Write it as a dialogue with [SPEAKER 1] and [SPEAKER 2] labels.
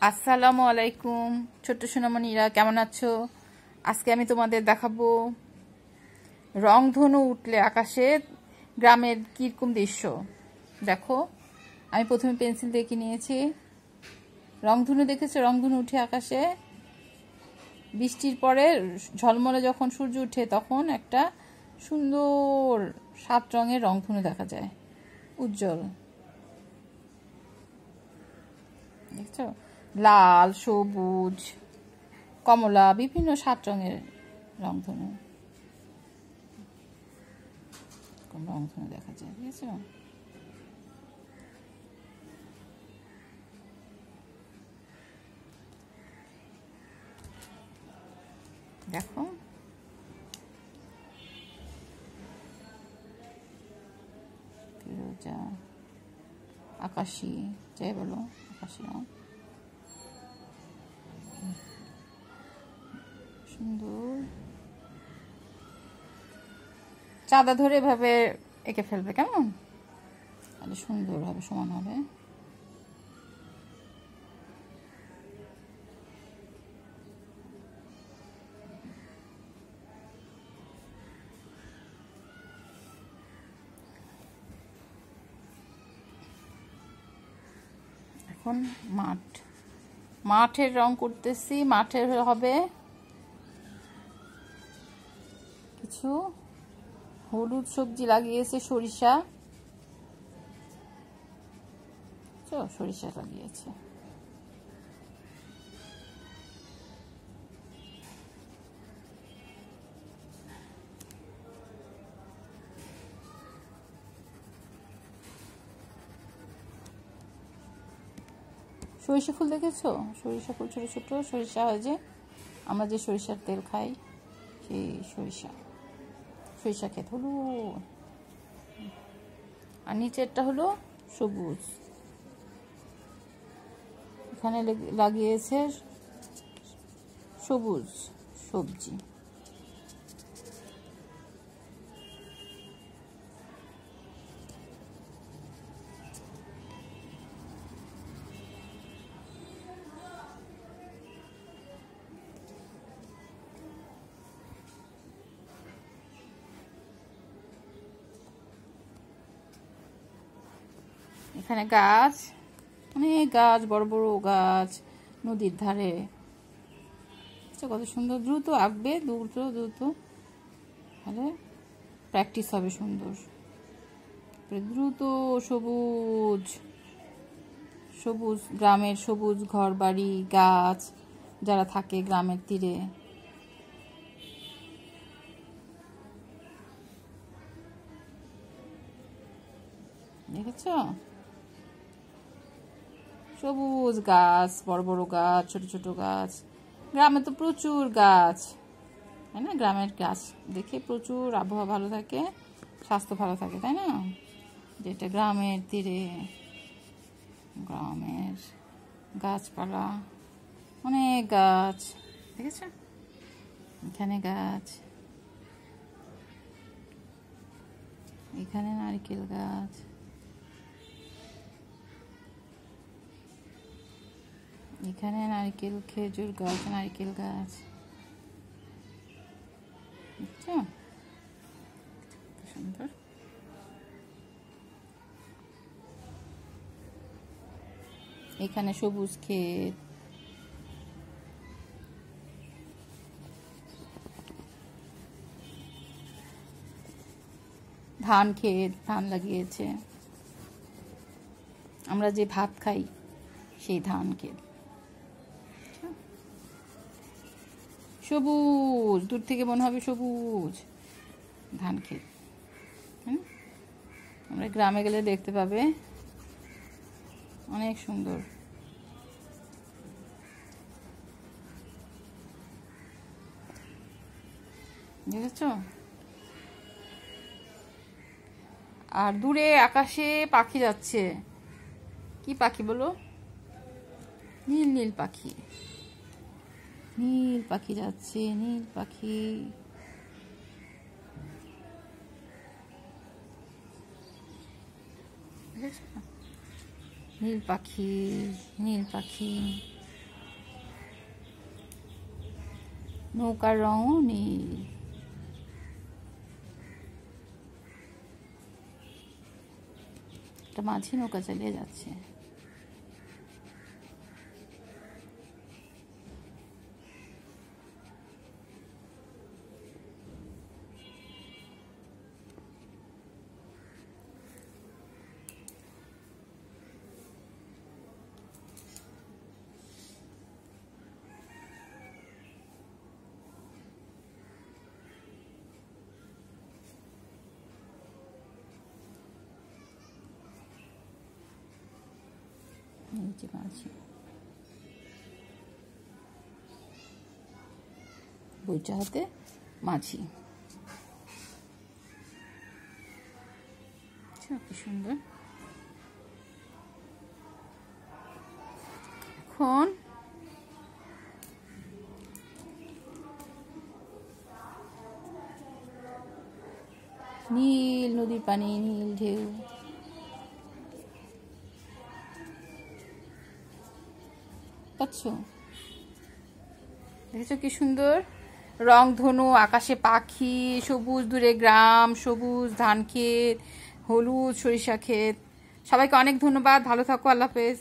[SPEAKER 1] আসসালামু আলাইকুম ছোট্ট সোনামণিরা, কেমন আছো? আজকে আমি তোমাদের দেখাবো রংধনু উঠলে আকাশে গ্রামের কীরকম দৃশ্য। দেখো, আমি প্রথমে পেন্সিল দিয়ে নিয়েছি। রংধনু দেখেছো? রংধনু উঠে আকাশে বৃষ্টির পরে ঝলমলে যখন সূর্য উঠে তখন একটা সুন্দর 7 রঙের রংধনু দেখা যায়, উজ্জ্বল। দেখছো? লাল, সবুজ, কমলা, বিভিন্ন 7 রঙের রংধনু রংধনু দেখা যায়। বুঝেছো? দেখো, ফিরোজা, আকাশি, যাই বলো, আকাশি রং সুন্দর। চাঁদা ধরে এভাবে এঁকে ফেলবে, কেমন? তাহলে সুন্দর হবে, সমান হবে। এখন মাঠের রং করতেছি। মাঠের হবে কিছু হলুদ সবজি লাগিয়েছে, সরিষা লাগিয়েছে। সরিষা ফুল দেখেছো? সরিষা ফুল, ছোট ছোট সরিষা হয় যে, আমরা যে সরিষার তেল খাই, সেই সরিষা ক্ষেত হলো। আর নিচেরটা হলো সবুজ। এখানে লাগিয়েছে সবুজ সবজি। এখানে গাছ, অনেক গাছ, বড় বড় গাছ নদীর ধারে। কত সুন্দর। দ্রুত আঁকবে, দ্রুত তাহলে প্র্যাকটিস হবে সুন্দর। দ্রুত সবুজ সবুজ, গ্রামের সবুজ ঘর বাড়ি, গাছ, যারা থাকে গ্রামের তীরে। দেখেছ? সবুজ গাছ, বড় বড় গাছ, ছোট ছোট গাছ। গ্রামে তো প্রচুর গাছ, তাই না? গ্রামের গাছ দেখে প্রচুর আবহাওয়া ভালো থাকে, স্বাস্থ্য ভালো থাকে, তাই না? যেটা গ্রামের তীরে, গ্রামের গাছপালা, অনেক গাছ। দেখেছ? এখানে গাছ, এখানে নারকেল গাছ, এখানে নারকেল, খেজুর গাছ, নারকেল গাছ। বুঝছো? সুন্দর। এখানে সবুজ ক্ষেত, ধান ক্ষেত, ধান লাগিয়েছে। আমরা যে ভাত খাই সেই ধান ক্ষেত। সবুজ, দূর থেকে মনে হবে সবুজ ধান ক্ষেত। আমরা গ্রামে গেলে দেখতে পাবে, অনেক সুন্দর। দেখেছ? আর দূরে আকাশে পাখি যাচ্ছে। কি পাখি বলো? নীল নীল পাখি, নীল পাখি যাচ্ছে, নীল পাখি। নীল পাখি, নীল পাখি। নৌকার রঙও নীল। একটা মাঝি নৌকা চালিয়ে যাচ্ছে। নিচে মাঝি, বইটা হাতে মাঝি। কি সুন্দর। এখন নীল নদীর পানি, নীল ঢেউ। পাচ্ছো? দেখেছো কি সুন্দর রংধনু, আকাশে পাখি, সবুজ দূরে গ্রাম, সবুজ ধান ক্ষেত, হলুদ সরিষা ক্ষেত। সবাইকে অনেক ধন্যবাদ, ভালো থাকো, আল্লাহ হাফেজ।